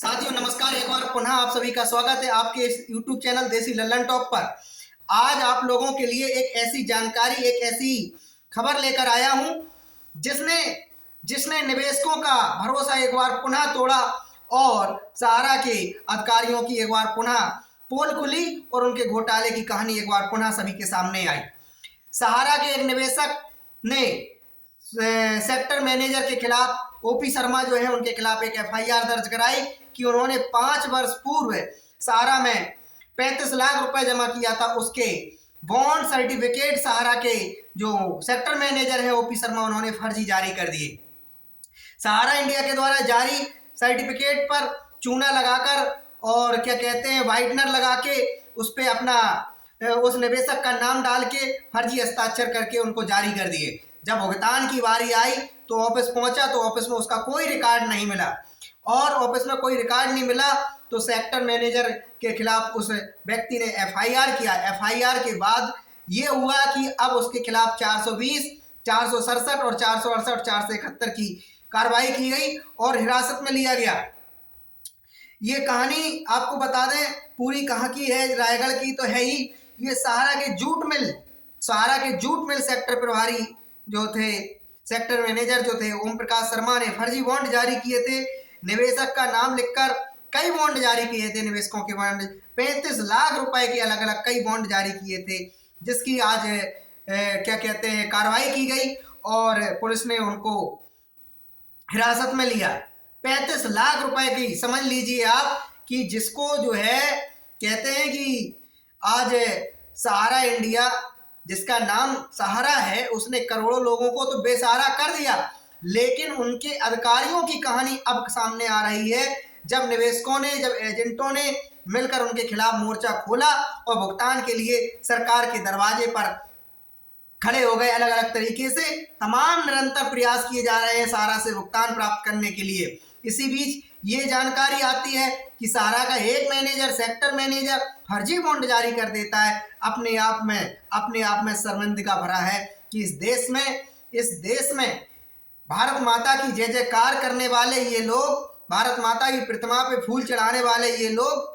साथियों नमस्कार, एक बार पुनः आप सभी का स्वागत है आपके इस YouTube चैनल देसी लल्लन टॉप पर। आज आप लोगों के लिए एक ऐसी जानकारी, एक ऐसी खबर लेकर आया हूं जिसने जिसने निवेशकों का भरोसा एक बार पुनः तोड़ा और सहारा के अधिकारियों की एक बार पुनः पोल खुली और उनके घोटाले की कहानी एक बार पुनः सभी के सामने आई। सहारा के एक निवेशक ने सेक्टर मैनेजर के खिलाफ ओपी शर्मा जो है उनके खिलाफ एक एफआईआर दर्ज कराई कि उन्होंने 5 वर्ष पूर्व सहारा में 35 लाख रुपए जमा किया था। उसके बॉन्ड सर्टिफिकेट सहारा के जो सेक्टर मैनेजर है ओपी शर्मा उन्होंने फर्जी जारी कर दिए। सहारा इंडिया के द्वारा जारी सर्टिफिकेट पर चूना लगाकर और क्या कहते हैं व्हाइटनर लगा के उस पर अपना उस निवेशक का नाम डाल के फर्जी हस्ताक्षर करके उनको जारी कर दिए। जब भुगतान की बारी आई तो ऑफिस पहुंचा तो ऑफिस में उसका कोई रिकॉर्ड नहीं मिला और ऑफिस में कोई रिकॉर्ड नहीं मिला तो सेक्टर मैनेजर के खिलाफ उस व्यक्ति ने एफआईआर किया। एफआईआर के बाद ये हुआ कि अब उसके खिलाफ 420, 467 और 468, 471 की कार्रवाई की गई और हिरासत में लिया गया। ये कहानी आपको बता दें पूरी कहाँ की है, रायगढ़ की तो है ही। ये सहारा के जूट मिल सेक्टर प्रभारी जो थे, सेक्टर मैनेजर जो थे ओम प्रकाश शर्मा ने फर्जी बॉन्ड जारी किए थे। निवेशक का नाम लिखकर कई बॉन्ड जारी किए थे, निवेशकों के बॉन्ड 35 लाख रुपए के अलग अलग कई बॉन्ड जारी किए थे, जिसकी आज क्या कहते हैं कार्रवाई की गई और पुलिस ने उनको हिरासत में लिया। 35 लाख रुपए की समझ लीजिए आप कि जिसको जो है कहते हैं कि आज सहारा इंडिया जिसका नाम सहारा है उसने करोड़ों लोगों को तो बेसहारा कर दिया, लेकिन उनके अधिकारियों की कहानी अब सामने आ रही है। जब निवेशकों ने, जब एजेंटों ने मिलकर उनके खिलाफ मोर्चा खोला और भुगतान के लिए सरकार के दरवाजे पर खड़े हो गए, अलग अलग तरीके से तमाम निरंतर प्रयास किए जा रहे हैं सहारा से भुगतान प्राप्त करने के लिए। इसी बीच ये जानकारी आती है कि सहारा का एक मैनेजर, सेक्टर मैनेजर फर्जी बॉन्ड जारी कर देता है। अपने आप में शर्मिंदगी भरा है कि इस देश में भारत माता की जय जयकार करने वाले ये लोग, भारत माता की प्रतिमा पे फूल चढ़ाने वाले ये लोग,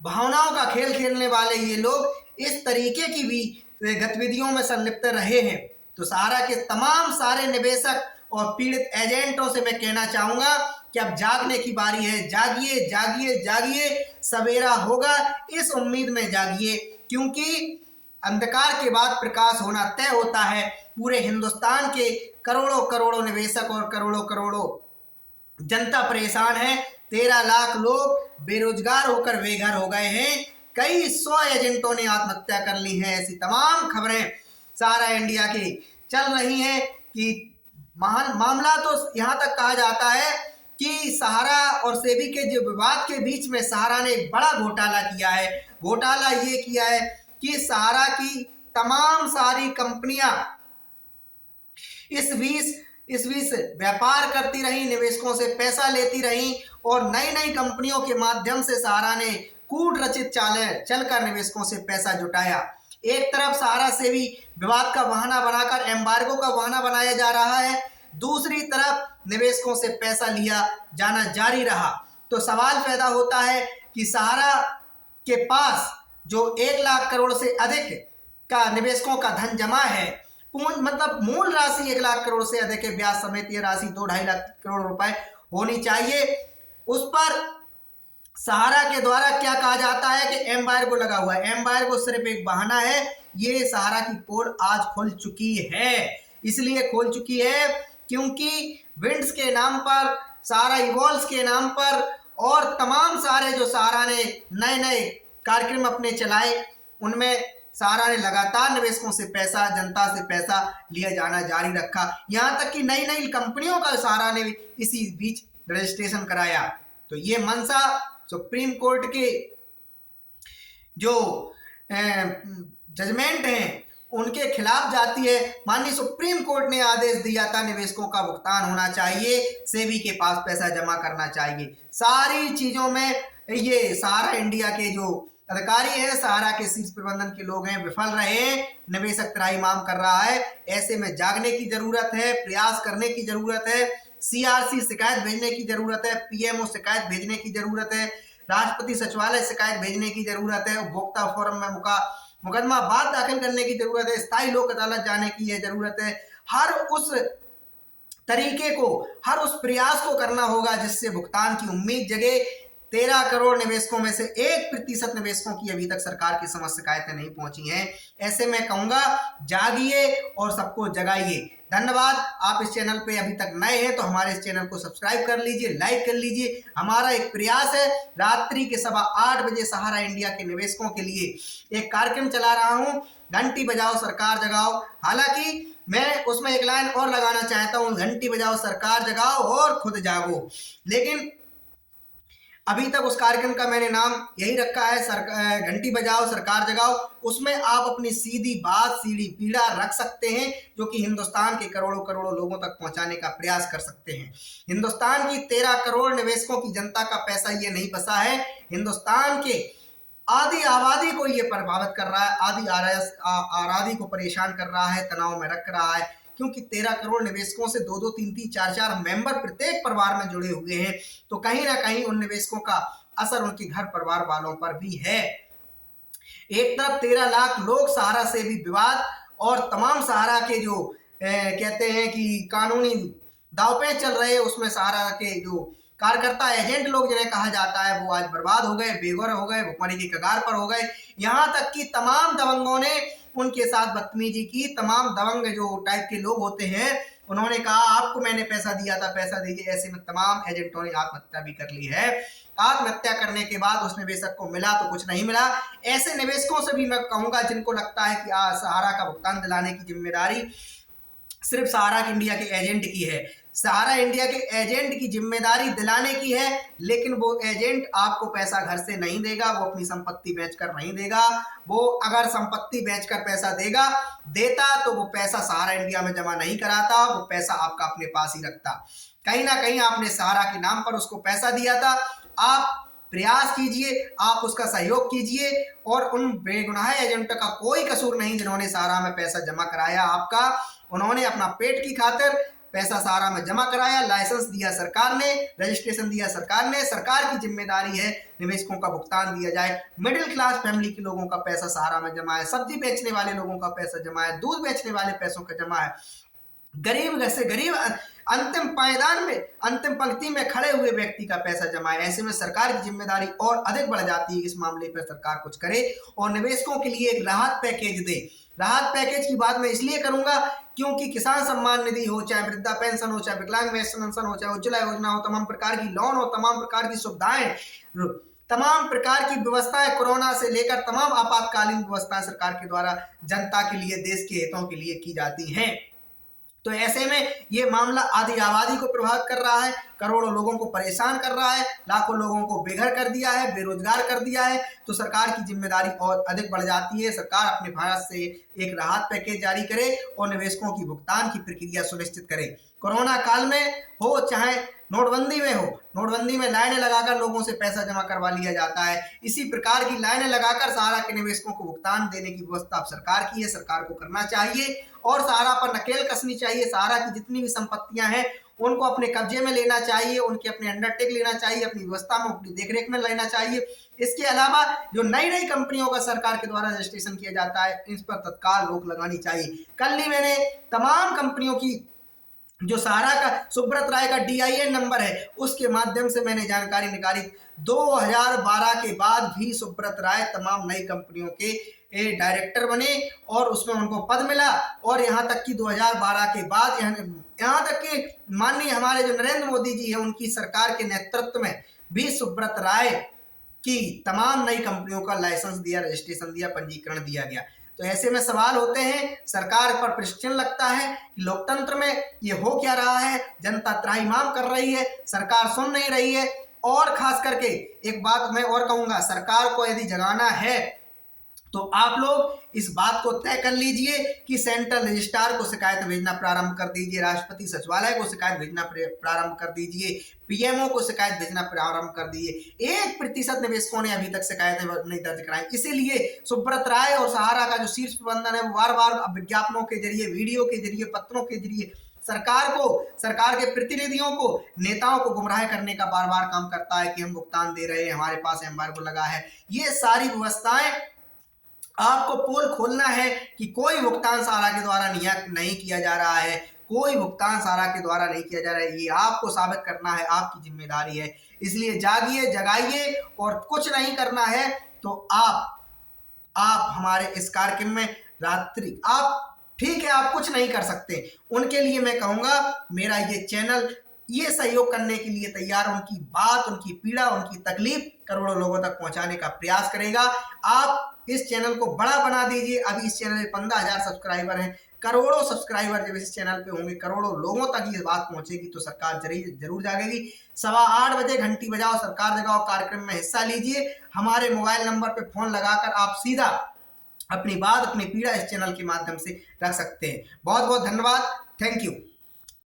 भावनाओं का खेल खेलने वाले ये लोग इस तरीके की भी गतिविधियों में संलिप्त रहे हैं। तो सहारा के तमाम सारे निवेशक और पीड़ित एजेंटों से मैं कहना चाहूंगा कि अब जागने की बारी है। जागिए जागिए जागिए, सवेरा होगा, इस उम्मीद में जागिए, क्योंकि अंधकार के बाद प्रकाश होना तय होता है। पूरे हिंदुस्तान के करोड़ों करोड़ों निवेशक और करोड़ों करोड़ों जनता परेशान है। 13 लाख लोग बेरोजगार होकर बेघर हो गए हैं। कई 100 एजेंटों ने आत्महत्या कर ली है। ऐसी तमाम खबरें सहारा इंडिया की चल रही हैं कि मामला तो यहाँ तक कहा जाता है कि सहारा और सेबी के जो विवाद के बीच में सहारा ने एक बड़ा घोटाला किया है। घोटाला ये किया है कि सहारा की तमाम सारी कंपनियां इस बीच व्यापार करती रही, निवेशकों से पैसा लेती रही और नई नई कंपनियों के माध्यम से सहारा ने कूट रचित चालें चलकर निवेशकों से पैसा जुटाया। एक तरफ सहारा से भी विवाद का बहाना बनाकर एम्बार्गो का बहाना बनाया जा रहा है, दूसरी तरफ निवेशकों से पैसा लिया जाना जारी रहा। तो सवाल पैदा होता है कि सहारा के पास जो 1 लाख करोड़ से अधिक का निवेशकों का धन जमा है, मतलब मूल राशि 1 लाख करोड़ से अधिक है, ब्याज समेत ये राशि 2-2.5 लाख करोड़ रुपए होनी चाहिए। उस पर सहारा के द्वारा क्या कहा जाता है कि एम्बार्गो लगा हुआ है। एम्बार्गो सिर्फ एक बहाना है। ये सहारा की पोल आज खुल चुकी है। इसलिए खुल चुकी है क्योंकि विंड्स के नाम पर, सहारा इवॉल्व्स के नाम पर और तमाम सारे जो सहारा ने नए नए कार्यक्रम अपने चलाए, उनमें सहारा ने लगातार निवेशकों से पैसा, जनता से पैसा लिया जाना जारी रखा। यहाँ तक कि नई नई कंपनियों का सहारा ने इसी बीच रजिस्ट्रेशन कराया। तो ये मंशा सुप्रीम कोर्ट के जो जजमेंट हैं उनके खिलाफ जाती है। माननीय सुप्रीम कोर्ट ने आदेश दिया था निवेशकों का भुगतान होना चाहिए, सेबी के पास पैसा जमा करना चाहिए। सारी चीजों में ये सहारा इंडिया के जो अधिकारी हैं, सहारा के शीर्ष प्रबंधन के लोग हैं, विफल रहे हैं। निवेशक त्राहिमाम कर रहा है। ऐसे में जागने की जरूरत है, प्रयास करने की जरूरत है। CRC शिकायत भेजने की जरूरत है, PMO शिकायत भेजने की जरूरत है, राष्ट्रपति सचिवालय शिकायत भेजने की जरूरत है, उपभोक्ता फोरम में मुकदमा बाद दाखिल करने की जरूरत है, स्थायी लोक अदालत जाने की है जरूरत है। हर उस तरीके को, हर उस प्रयास को करना होगा जिससे भुगतान की उम्मीद जगे। 13 करोड़ निवेशकों में से 1% निवेशकों की अभी तक सरकार की समझ शिकायतें नहीं पहुंची हैं। ऐसे में कहूंगा जागिए और सबको जगाइए। धन्यवाद। आप इस चैनल पे अभी तक नए हैं तो हमारे इस चैनल को सब्सक्राइब कर लीजिए, लाइक कर लीजिए। हमारा एक प्रयास है, रात्रि के 8:15 बजे सहारा इंडिया के निवेशकों के लिए एक कार्यक्रम चला रहा हूं, घंटी बजाओ सरकार जगाओ। हालांकि मैं उसमें एक लाइन और लगाना चाहता हूं, घंटी बजाओ सरकार जगाओ और खुद जागो, लेकिन अभी तक उस कार्यक्रम का मैंने नाम यही रखा है, घंटी बजाओ सरकार जगाओ। उसमें आप अपनी सीधी बात, सीधी पीड़ा रख सकते हैं जो कि हिंदुस्तान के करोड़ों करोड़ों लोगों तक पहुंचाने का प्रयास कर सकते हैं। हिंदुस्तान की 13 करोड़ निवेशकों की जनता का पैसा ये नहीं फंसा है, हिंदुस्तान के आधी आबादी को ये प्रभावित कर रहा है, आधी आबादी को परेशान कर रहा है, तनाव में रख रहा है, क्योंकि 13 करोड़ निवेशकों से 2-2, 3-3, 4-4 मेंबर प्रत्येक परिवार में जुड़े हुए हैं। तो कहीं ना कहीं उन निवेशकों का असर उनके घर परिवार वालों पर भी है। एक तरफ 13 लाख लोग सहारा से भी विवाद और तमाम सहारा के जो कहते हैं कि कानूनी दांवपेच चल रहे हैं, उसमें सहारा के जो कार्यकर्ता एजेंट लोग जिन्हें कहा जाता है वो आज बर्बाद हो गए, बेघर हो गए, भुखमरी की कगार पर हो गए। यहाँ तक कि तमाम दबंगों ने उनके साथ बदतमीजी की। तमाम दबंग जो टाइप के लोग होते हैं उन्होंने कहा आपको मैंने पैसा दिया था, पैसा दीजिए। ऐसे में तमाम एजेंटों ने आत्महत्या भी कर ली है। आत्महत्या करने के बाद उस निवेशक को मिला तो कुछ नहीं मिला। ऐसे निवेशकों से भी मैं कहूंगा जिनको लगता है कि सहारा का भुगतान दिलाने की जिम्मेदारी सिर्फ सहारा इंडिया के एजेंट की है, सहारा इंडिया के एजेंट की जिम्मेदारी दिलाने की है, लेकिन वो एजेंट आपको पैसा घर से नहीं देगा, वो अपनी संपत्ति बेचकर नहीं देगा। वो अगर संपत्ति बेचकर पैसा देता तो वो पैसा सहारा इंडिया में जमा नहीं कराता, वो पैसा आपका अपने पास ही रखता। कहीं ना कहीं आपने सहारा के नाम पर उसको पैसा दिया था। आप प्रयास कीजिए, आप उसका सहयोग कीजिए और उन बेगुनाह एजेंट का कोई कसूर नहीं जिन्होंने सहारा में पैसा जमा कराया आपका। उन्होंने अपना पेट की खातिर पैसा सहारा में जमा कराया, लाइसेंस दिया सरकार ने, रजिस्ट्रेशन दिया सरकार ने। सरकार की जिम्मेदारी है निवेशकों का भुगतान दिया जाए। मिडिल क्लास फैमिली के लोगों का पैसा सहारा में जमा है, सब्जी बेचने वाले लोगों का पैसा जमा है, दूध बेचने वाले पैसों का जमा है, गरीब से गरीब अंतिम पायदान में, अंतिम पंक्ति में खड़े हुए व्यक्ति का पैसा जमा है। ऐसे में सरकार की जिम्मेदारी और अधिक बढ़ जाती है। इस मामले पर सरकार कुछ करे और निवेशकों के लिए एक राहत पैकेज दे। राहत पैकेज की बात मैं इसलिए करूंगा क्योंकि किसान सम्मान निधि हो, चाहे वृद्धा पेंशन हो, चाहे विकलांग पेंशन हो, चाहे उज्ज्वला योजना हो, तमाम प्रकार की लोन हो, तमाम प्रकार की सुविधाएं, तमाम प्रकार की व्यवस्थाएं, कोरोना से लेकर तमाम आपातकालीन व्यवस्थाएं सरकार के द्वारा जनता के लिए, देश के हितों के लिए की जाती हैं। तो ऐसे में ये मामला आधी आबादी को प्रभावित कर रहा है, करोड़ों लोगों को परेशान कर रहा है, लाखों लोगों को बेघर कर दिया है, बेरोजगार कर दिया है। तो सरकार की जिम्मेदारी और अधिक बढ़ जाती है। सरकार अपने भारत से एक राहत पैकेज जारी करे और निवेशकों की भुगतान की प्रक्रिया सुनिश्चित करे। कोरोना काल में हो चाहे नोटबंदी में हो, नोटबंदी में लाइनें लगाकर लोगों से पैसा जमा करवा लिया जाता है। इसी प्रकार की लाइनें लगाकर सहारा के निवेशकों को भुगतान देने की व्यवस्था अब सरकार की है, सरकार को करना चाहिए और सहारा पर नकेल कसनी चाहिए। सहारा की जितनी भी संपत्तियां हैं उनको अपने कब्जे में लेना चाहिए, उनके अपने अंडरटेक लेना चाहिए, अपनी व्यवस्था में, अपनी देखरेख में लेना चाहिए। इसके अलावा जो नई नई कंपनियों का सरकार के द्वारा रजिस्ट्रेशन किया जाता है, इस पर तत्काल रोक लगानी चाहिए। कल ही मैंने तमाम कंपनियों की जो सहारा का सुब्रत राय का DIN नंबर है उसके माध्यम से मैंने जानकारी निकाली। 2012 के बाद भी सुब्रत राय तमाम नई कंपनियों के डायरेक्टर बने और उसमें उनको पद मिला। और यहाँ तक कि 2012 के बाद यहाँ तक कि माननीय हमारे जो नरेंद्र मोदी जी है उनकी सरकार के नेतृत्व में भी सुब्रत राय की तमाम नई कंपनियों का लाइसेंस दिया, रजिस्ट्रेशन दिया, पंजीकरण दिया गया। तो ऐसे में सवाल होते हैं, सरकार पर प्रश्न लगता है कि लोकतंत्र में ये हो क्या रहा है। जनता त्राहिमाम कर रही है, सरकार सुन नहीं रही है। और खास करके एक बात मैं और कहूंगा, सरकार को यदि जगाना है तो आप लोग इस बात को तय कर लीजिए कि सेंट्रल रजिस्ट्रार को शिकायत भेजना प्रारंभ कर दीजिए, राष्ट्रपति सचिवालय को शिकायत भेजना प्रारंभ कर दीजिए, PMO को शिकायत भेजना प्रारंभ कर दीजिए। 1% निवेशकों ने अभी तक शिकायतें नहीं दर्ज कराई। इसीलिए सुब्रत राय और सहारा का जो शीर्ष प्रबंधन है वो बार बार विज्ञापनों के जरिए, वीडियो के जरिए, पत्रों के जरिए सरकार को, सरकार के प्रतिनिधियों को, नेताओं को गुमराह करने का बार बार काम करता है कि हम भुगतान दे रहे हैं, हमारे पास एम्बार्गो लगा है। ये सारी व्यवस्थाएं आपको पोल खोलना है कि कोई भुगतान सारा के द्वारा नहीं किया जा रहा है, कोई भुगतान सारा के द्वारा नहीं किया जा रहा है। ये आपको साबित करना है, आपकी जिम्मेदारी है। इसलिए जागिए, जगाइए, और कुछ नहीं करना है तो आप हमारे इस कार्यक्रम में रात्रि, आप ठीक है आप कुछ नहीं कर सकते, उनके लिए मैं कहूंगा मेरा ये चैनल ये सहयोग करने के लिए तैयार, उनकी बात, उनकी पीड़ा, उनकी तकलीफ करोड़ों लोगों तक पहुंचाने का प्रयास करेगा। आप इस चैनल को बड़ा बना दीजिए। अभी इस चैनल में 15,000 सब्सक्राइबर हैं। करोड़ों सब्सक्राइबर जब इस चैनल पे होंगे, करोड़ों लोगों तक ये बात पहुंचेगी तो सरकार जरूर जागेगी। 8:15 बजे घंटी बजाओ, सरकार जगाओ कार्यक्रम में हिस्सा लीजिए। हमारे मोबाइल नंबर पे फोन लगाकर आप सीधा अपनी बात, अपनी पीड़ा इस चैनल के माध्यम से रख सकते हैं। बहुत बहुत धन्यवाद। Thank you.